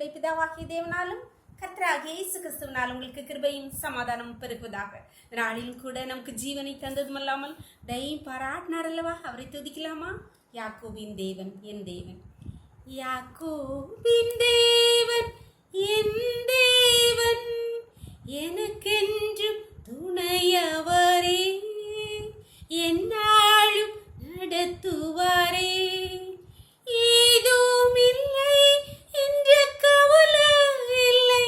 நம்முடைய பிதாவாகிய தேவனாலும் கர்த்தராகிய இயேசு கிறிஸ்துவினால் உங்களுக்கு கிருபையும் சமாதானம் பெருகுவதாக. நாளிலும் கூட நமக்கு ஜீவனை தந்ததும் அல்லாமல் தயையும் பாராட்டினார் அல்லவா, அவரை துதிக்கலாமா? யாக்கோபின் தேவன் என் தேவன், யாக்கோபின் தேவன் என் தேவன், எனக்கென்றும் துணையவரே, என்னாலும் நடத்துவாரே. ஏதும் இல்லை என்ற கவலை இல்லை,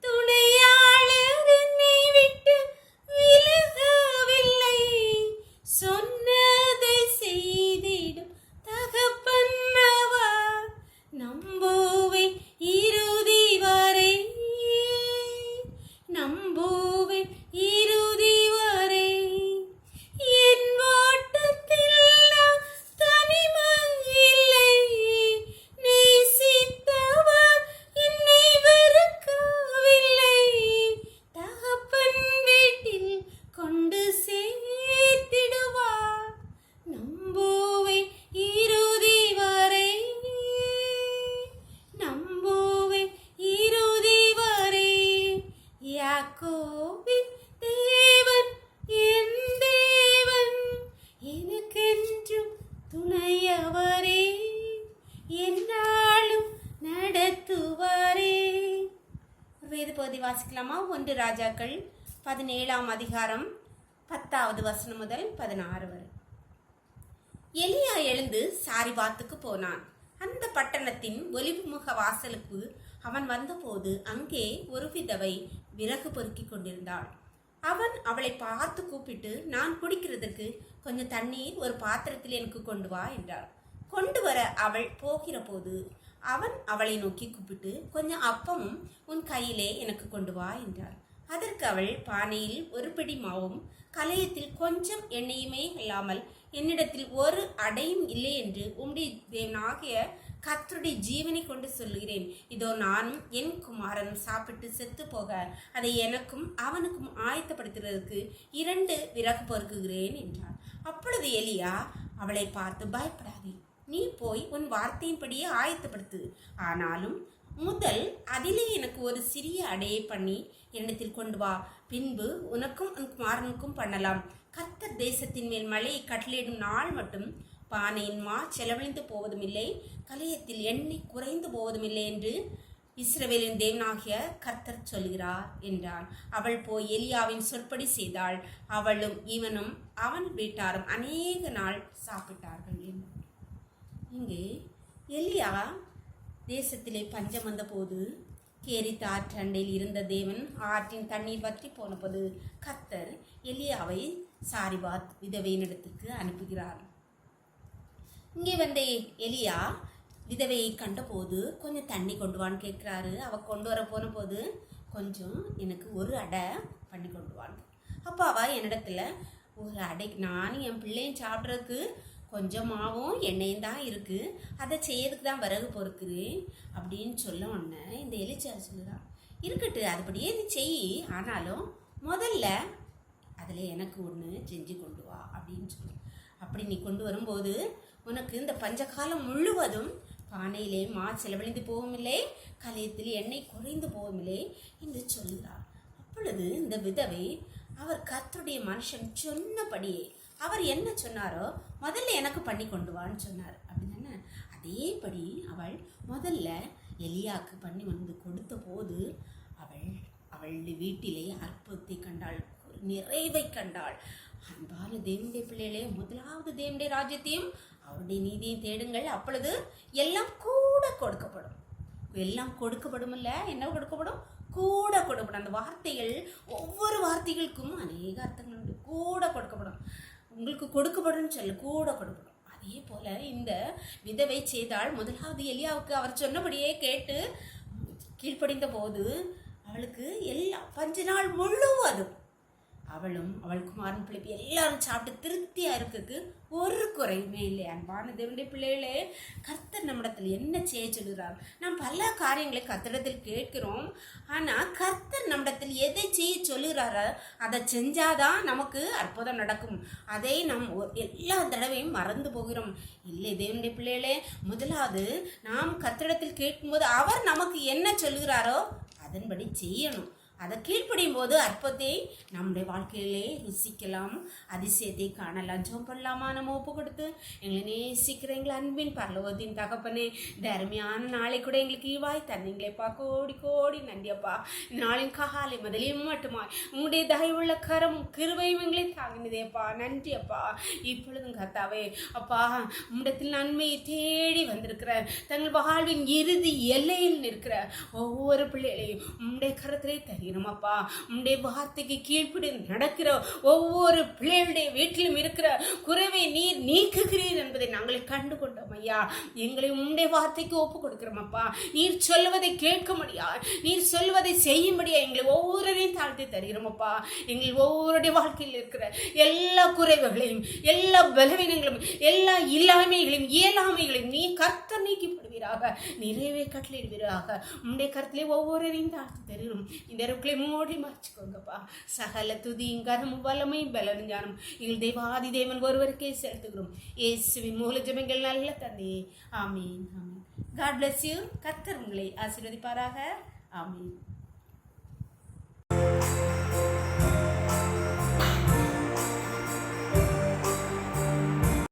துணையாளர் என்னை விட்டு விலகவில்லை. சொன்னதை செய்திடும் தகப்பன்னவா, நம்புவே இறுதி வரை, நம்புவே இறுதி வரை. என் ஓட்டத்தில் நான் தனிமை இல்லை, நேசித்தவர் என்னை வெறுக்கவில்லை. தகப்பன் வீட்டில் கொண்டு சேர்த்திடுவார், நம்புவே இறுதி வரை, நம்புவே இறுதி வரை. யாக்கோபின் தேவன் என் தேவன், எனக்கென்றும் துணையவரே, என்னாலும் நடத்துவாரே. வேத பகுதி வாசிக்கலாமா? 1 ராஜாக்கள் 17ஆம் அதிகாரம் 10வது வசனம் முதல் 16 வரை. எலியா எழுந்து சாரிபாத்துக்கு போனான். அந்த பட்டணத்தின் ஒலிவுமுக வாசலுக்கு அவன் வந்தபோது அங்கே ஒரு விதவை விறகு பொறுக்கி கொண்டிருந்தாள். அவன் அவளை பார்த்து கூப்பிட்டு, நான் குடிக்கிறதுக்கு கொஞ்சம் தண்ணீர் ஒரு பாத்திரத்தில் எனக்கு கொண்டு வா என்றாள். கொண்டு வர அவள் போகிற போது அவன் அவளை நோக்கி கூப்பிட்டு, கொஞ்சம் அப்பமும் உன் கையிலே எனக்கு கொண்டு வா என்றாள். அதற்கு அவள், பானையில் ஒரு பிடி மாவும் கலையத்தில் கொஞ்சம் எண்ணெயுமே இல்லாமல் என்னிடத்தில் ஒரு அடையும் இல்லை என்று உம்முடைய தேவனாகிய கர்த்தருடைய ஜீவனை கொண்டு சொல்லுகிறேன். இதோ நானும் என் குமாரனும் சாப்பிட்டு செத்து போக அதை எனக்கும் அவனுக்கும் ஆயத்தப்படுத்துவதற்கு 2 விறகு பொறுக்குகிறேன் என்றாள். அப்பொழுது எலியா அவளை பார்த்து, பயப்படாதே, நீ போய் உன் வார்த்தையின்படியே ஆயத்தப்படுத்து. ஆனாலும் முதல் அதிலே எனக்கு ஒரு சிறிய அடையை பண்ணி என்னிடத்தில் கொண்டு வா, பின்பு உனக்கும் உன் குமாரனுக்கும் பண்ணலாம். கர்த்தர் தேசத்தின் மேல் மழையை கட்டளையிடும் நாள் மட்டும் பானையின் மா செலவழிந்து போவதும் இல்லை, கலையத்தில் எண்ணெய் குறைந்து போவதும் இல்லை என்று இஸ்ரவேலின் தேவனாகிய கர்த்தர் சொல்கிறார் என்றாள். அவள் போய் எலியாவின் சொற்படி செய்தாள். அவளும் இவனும் அவன் வீட்டாரும் அநேக நாள் சாப்பிட்டார்கள். இங்கே எலியா தேசத்திலே பஞ்சம் வந்த போது கேரித் ஆற்றண்டையில் இருந்த தேவன் ஆற்றின் தண்ணீர் வற்றி போன போது கர்த்தர் எலியாவை சாரிபாத் விதவையினிடத்துக்கு அனுப்புகிறார். இங்கே வந்த எலியா விதவையை கண்டபோது கொஞ்சம் தண்ணி கொண்டு வான்னு கேட்குறாரு. அவள் கொண்டு வர போன போது கொஞ்சம் எனக்கு ஒரு அடை பண்ணி கொண்டு வாங்க. அப்போ அவள் என்னிடத்துல ஒரு அடைக்கு நானும் என் பிள்ளையும் சாப்பிட்றதுக்கு கொஞ்சம் மாவும் எண்ணெயும் தான் இருக்குது, அதை செய்யறதுக்கு தான் விறகு பொறுக்குறேன் அப்படின்னு சொல்ல உடனே இந்த எலிச்சா சொல்லுறான், இருக்கட்டு அதுபடியே நீ செய், ஆனாலும் முதல்ல அதில் எனக்கு ஒன்று செஞ்சு கொண்டு வா அப்படின்னு சொல்லு. அப்படி நீ கொண்டு வரும்போது உனக்கு இந்த பஞ்சகாலம் முழுவதும் பானையிலே மா செலவழிந்து போகுமில்லை, கலையத்தில் எண்ணெய் குறைந்து போகுமில்லை என்று சொல்கிறார். அப்பொழுது இந்த விதவை அவர் கர்த்தருடைய மனுஷன் சொன்னபடியே அவர் என்ன சொன்னாரோ முதல்ல எனக்கு பண்ணி கொண்டு வான்னு சொன்னார். அப்படின்னா அதேபடி அவள் முதல்ல எலியாவுக்கு பண்ணி வந்து கொடுத்த போது அவள் வீட்டிலே அற்புதத்தை கண்டாள், நிறைவை கண்டாள். அன்பான தேவனுடைய பிள்ளைகளே, முதலாவது தேவனுடைய ராஜ்யத்தையும் அவருடைய நீதியையும் தேடுங்கள், அப்பொழுது எல்லாம் கூட கொடுக்கப்படும். எல்லாம் கொடுக்கப்படும் இல்லை, என்ன கொடுக்கப்படும்? கூட கொடுக்கப்படும். அந்த வார்த்தைகள் ஒவ்வொரு வார்த்தைகளுக்கும் அநேக அர்த்தங்கள் உண்டு. கூட கொடுக்கப்படும், உங்களுக்கு கொடுக்கப்படும் சொல்ல, கூட கொடுக்கப்படும். அதே போல இந்த விதவை செய்தால் முதலாவது எலியாவுக்கு அவர் சொன்னபடியே கேட்டு கீழ்ப்படிந்த போது அவளுக்கு எல்லாம் 5 நாள் முழுவதும் அவளும் அவள் குமாரன் பிள்ளை எல்லாரும் சாப்பிட்டு திருப்தியாக இருக்கிறதுக்கு ஒரு குறையுமே இல்லை. அன்பான தேவனுடைய பிள்ளைகளே, கர்த்தர் நம்மிடத்தில் என்ன செய்ய சொல்கிறார்? நாம் பல காரியங்களை கர்த்தரிடத்தில் கேட்கிறோம். ஆனால் கர்த்தர் நம்மிடத்தில் எதை செய்ய சொல்லுகிறாரோ அதை செஞ்சாதான் நமக்கு அற்புதம் நடக்கும். அதை நாம் எல்லா தடவையும் மறந்து போகிறோம். இல்லை தேவனுடைய பிள்ளைகளே, முதலாவது நாம் கர்த்தரிடத்தில் கேட்கும்போது அவர் நமக்கு என்ன சொல்லுகிறாரோ அதன்படி செய்யணும். அதை கீழ்ப்படியும் போது அற்பத்தை நம்முடைய வாழ்க்கையிலே ருசிக்கலாம், அதிசயத்தை காணலாம். ஜெபம் பண்ணலாமா? நம்ம ஒப்பு கொடுத்து எங்களை நேசிக்கிற எங்களை அன்பின் பரலோகத்தின் தகப்பனே, இந்த அருமையான நாளை கூட எங்களுக்கு ஈவாய் தந்தீங்களேப்பா, கோடி கோடி நன்றியப்பா. இந்த நாளின் காலை முதலையும் மட்டுமா உங்களுடைய தயவுள்ள கரம் கிருபையும் எங்களை தாங்கினதேப்பா, நன்றியப்பா. இப்பொழுதும் கர்த்தாவே அப்பா, உம்மிடத்தில் நன்மையை தேடி வந்திருக்கிற தங்கள் வாழ்வின் இறுதி எல்லையில் நிற்கிற ஒவ்வொரு பிள்ளைகளையும் உம்முடைய கரத்திலே தருகிறோம் அப்பா. உம்முடைய வார்த்தைக்கு கீழ்ப்படி நடக்கிற ஒவ்வொரு பிள்ளைகளுடைய வீட்டிலும் இருக்கிற குறைவை நீர் நீக்குகிறீர் என்பதை நாங்கள் கண்டு கொண்டோம் ஐயா. எங்களை உம்முடைய வார்த்தைக்கு ஒப்பு கொடுக்கிறோம் அப்பா. நீர் சொல்வதை கேட்க முடியா, நீர் சொல்வதை செய்யும்படியா எங்களை ஒவ்வொருவரையும் தாழ்த்தி தருகிறோம் அப்பா. எங்கள் ஒவ்வொருடைய வாழ்க்கையில் இருக்கிற எல்லா குறைவுகளையும், எல்லா பலவீனங்களும், எல்லா இல்லாமைகளையும், இயலாமைகளையும் நீ கர்த்தர் நீக்கிப்படுவீராக, நிறைவே கட்டளையிடுவீராக. உம்முடைய கருத்திலே ஒவ்வொருவரையும் தாழ்த்தி தருகிறோம். இந்த மூடி மறைச்சுக்கோங்கப்பா. சகல துதியும் கனமும் வல்லமையும் பலனும் ஞானம் எங்கள் தேவாதி தேவன் ஒருவருக்கே செலுத்துகிறோம். இயேசுவின் மூல ஜெபங்கள் நல்ல தந்தையே, ஆமீன் ஆமீன். God bless you. கர்த்தர் உங்களை ஆசீர்வதிப்பாராக. ஆமீன்.